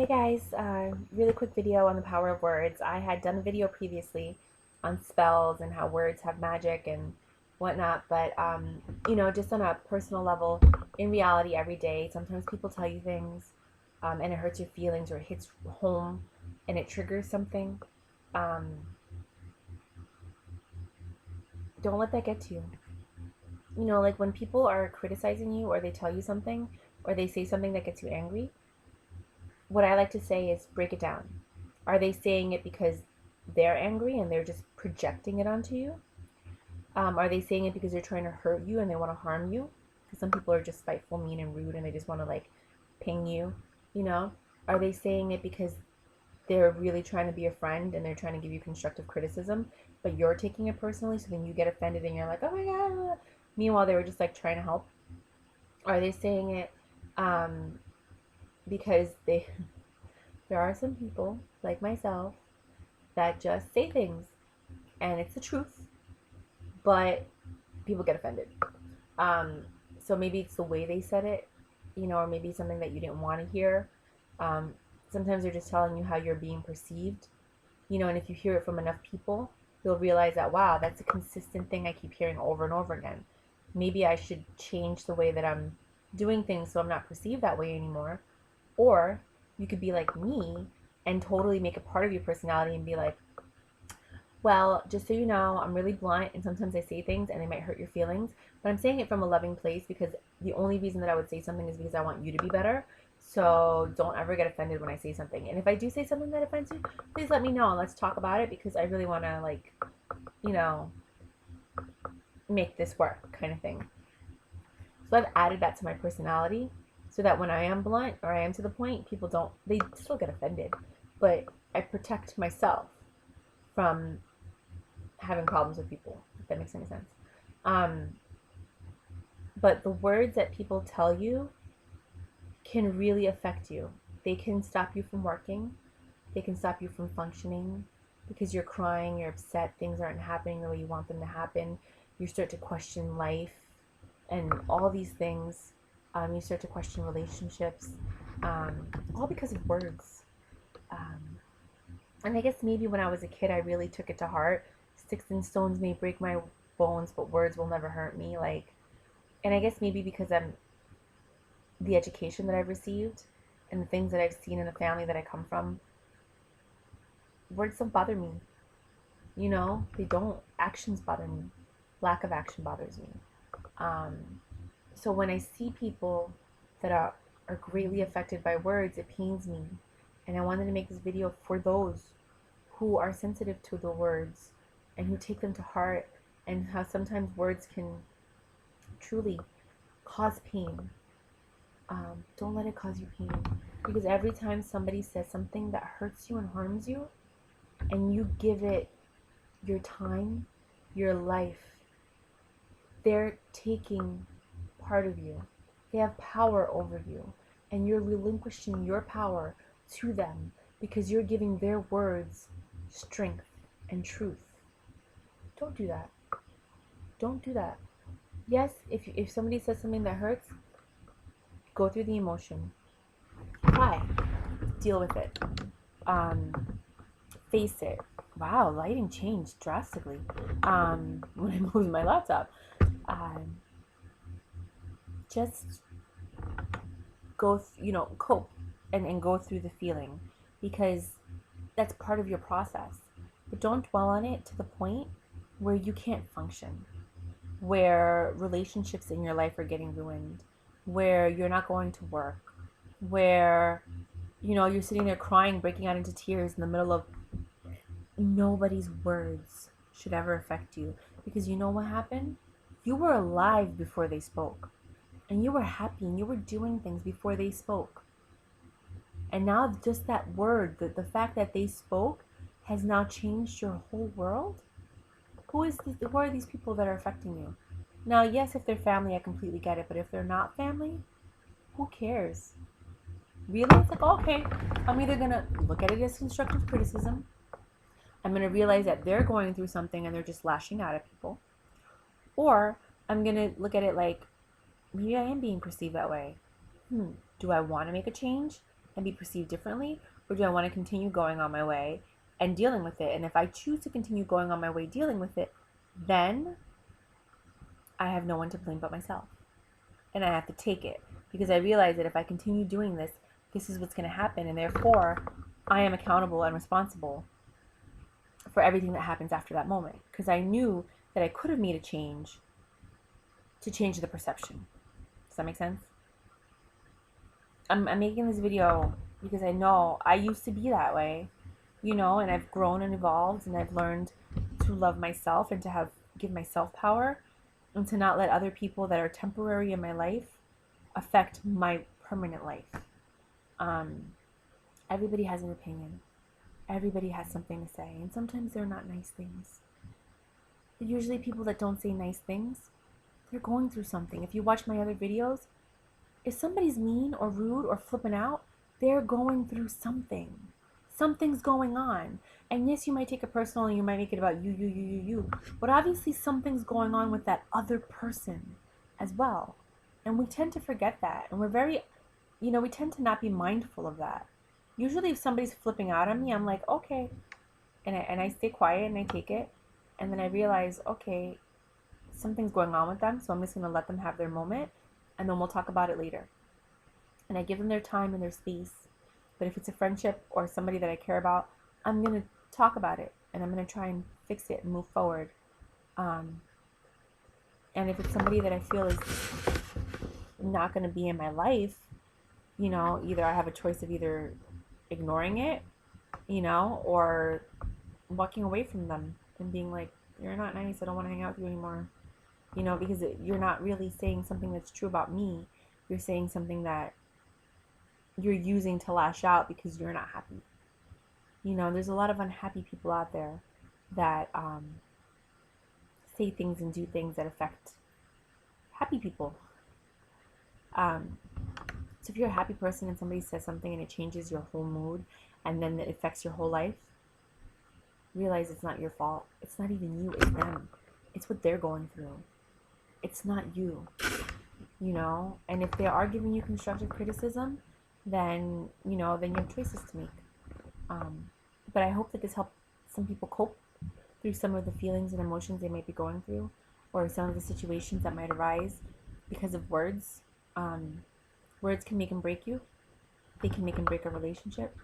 Hey guys, really quick video on the power of words. I had done a video previously on spells and how words have magic and whatnot, but just on a personal level, in reality, every day, sometimes people tell you things, and it hurts your feelings or it hits home and it triggers something. Um, don't let that get to you. Like when people are criticizing you or they tell you something or they say something that gets you angry, what I like to say is break it down. Are they saying it because they're angry and they're just projecting it onto you? Are they saying it because they're trying to hurt you and they want to harm you? Because some people are just spiteful, mean, and rude and they just want to like ping you, you know? Are they saying it because they're really trying to be a friend and they're trying to give you constructive criticism, but you're taking it personally, so then you get offended and you're like, oh my God. Meanwhile, they were just like trying to help. Are they saying it um, because there are some people like myself that just say things and it's the truth, but people get offended. Um, so maybe it's the way they said it, or maybe something that you didn't want to hear. Um, Sometimes they're just telling you how you're being perceived, and if you hear it from enough people, you'll realize that, wow, that's a consistent thing I keep hearing over and over again. Maybe I should change the way that I'm doing things so I'm not perceived that way anymore. Or you could be like me and totally make it part of your personality and be like, well, just so you know, I'm really blunt and sometimes I say things and they might hurt your feelings, but I'm saying it from a loving place because the only reason that I would say something is because I want you to be better. So don't ever get offended when I say something. And if I do say something that offends you, please let me know. Let's talk about it because I really want to, like, you know, make this work kind of thing. So I've added that to my personality so that when I am blunt or I am to the point, people don't, they still get offended. But I protect myself from having problems with people, if that makes any sense. Um, but the words that people tell you can really affect you. They can stop you from working, they can stop you from functioning because you're crying, you're upset, things aren't happening the way you want them to happen. You start to question life and all these things. You start to question relationships, all because of words. Um, and I guess maybe when I was a kid, I really took it to heart. Sticks and stones may break my bones, but words will never hurt me. And I guess maybe because I'm the education that I've received and the things that I've seen in the family that I come from, words don't bother me. They don't. Actions bother me. Lack of action bothers me. Um, so when I see people that are greatly affected by words, it pains me. And I wanted to make this video for those who are sensitive to the words and who take them to heart, and how sometimes words can truly cause pain. Don't let it cause you pain, because every time somebody says something that hurts you and harms you and you give it your time, your life, they're taking part of you. They have power over you, and you're relinquishing your power to them because you're giving their words strength and truth. Don't do that. Don't do that. Yes, if somebody says something that hurts, go through the emotion. Cry. Deal with it. Um, Face it. Wow, lighting changed drastically when I moved my laptop. Um, just cope and go through the feeling because that's part of your process. But don't dwell on it to the point where you can't function, where relationships in your life are getting ruined, where you're not going to work, where you're sitting there crying, breaking out into tears in the middle of nobody's words should ever affect you, because you know what happened? You were alive before they spoke, and you were happy and you were doing things before they spoke. And now just that word, the fact that they spoke has now changed your whole world. Who are these people that are affecting you? Now, yes, if they're family, I completely get it, but if they're not family, who cares? Really? It's like, okay, I'm either gonna look at it as constructive criticism, I'm gonna realize that they're going through something and they're just lashing out at people, or I'm gonna look at it like, maybe I am being perceived that way. Do I want to make a change? and be perceived differently? Or do I want to continue going on my way and dealing with it? And if I choose to continue going on my way dealing with it, then I have no one to blame but myself. And I have to take it because I realize that if I continue doing this, this is what's going to happen. And therefore, I am accountable and responsible for everything that happens after that moment. Because I knew that I could have made a change to change the perception. Does that make sense? I'm making this video because I know I used to be that way, and I've grown and evolved, and I've learned to love myself and to give myself power, and to not let other people that are temporary in my life affect my permanent life. Everybody has an opinion. Everybody has something to say, and sometimes they're not nice things. But usually people that don't say nice things, they're going through something. If you watch my other videos, if somebody's mean or rude or flipping out, they're going through something. Something's going on. And yes, you might take it personal and you might make it about you. But obviously something's going on with that other person as well. And we tend to forget that. And we tend to not be mindful of that. Usually if somebody's flipping out on me, I'm like, okay. And I stay quiet and I take it. And then I realize, okay, something's going on with them. So I'm just going to let them have their moment. And then we'll talk about it later. And I give them their time and their space. But if it's a friendship or somebody that I care about, I'm going to talk about it. And I'm going to try and fix it and move forward. And if it's somebody that I feel is not going to be in my life, either I have a choice of either ignoring it, or walking away from them and being like, you're not nice, I don't want to hang out with you anymore. Because you're not really saying something that's true about me. You're saying something that you're using to lash out because you're not happy. There's a lot of unhappy people out there that say things and do things that affect happy people. So if you're a happy person and somebody says something and it changes your whole mood and then it affects your whole life, realize it's not your fault. It's not even you, it's them. It's what they're going through. It's not you, and if they are giving you constructive criticism, then you have choices to make. But I hope that this helped some people cope through some of the feelings and emotions they might be going through, or some of the situations that might arise because of words. Words can make and break you. They can make and break a relationship.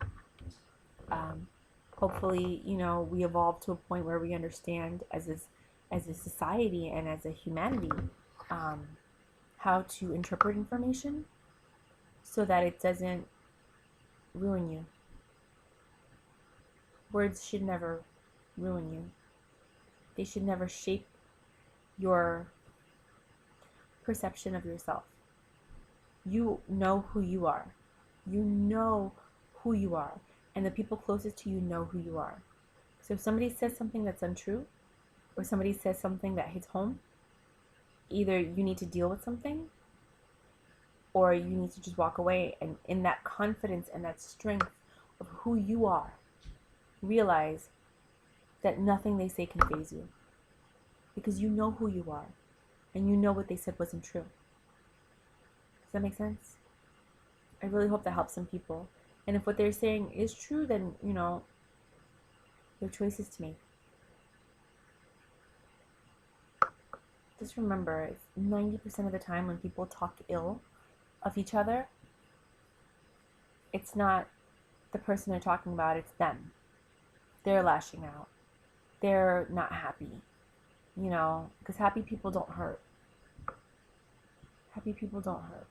Hopefully, we evolve to a point where we understand as a society and as a humanity, how to interpret information so that it doesn't ruin you. Words should never ruin you. They should never shape your perception of yourself. You know who you are. You know who you are. And the people closest to you know who you are. So if somebody says something that's untrue, or somebody says something that hits home, either you need to deal with something, or you need to just walk away, and in that confidence and that strength of who you are, realize that nothing they say can faze you. Because you know who you are, and you know what they said wasn't true. Does that make sense? I really hope that helps some people. And if what they're saying is true, then, their choices to make. Just remember, 90% of the time when people talk ill of each other, it's not the person they're talking about, it's them. They're lashing out. They're not happy. Because happy people don't hurt. Happy people don't hurt.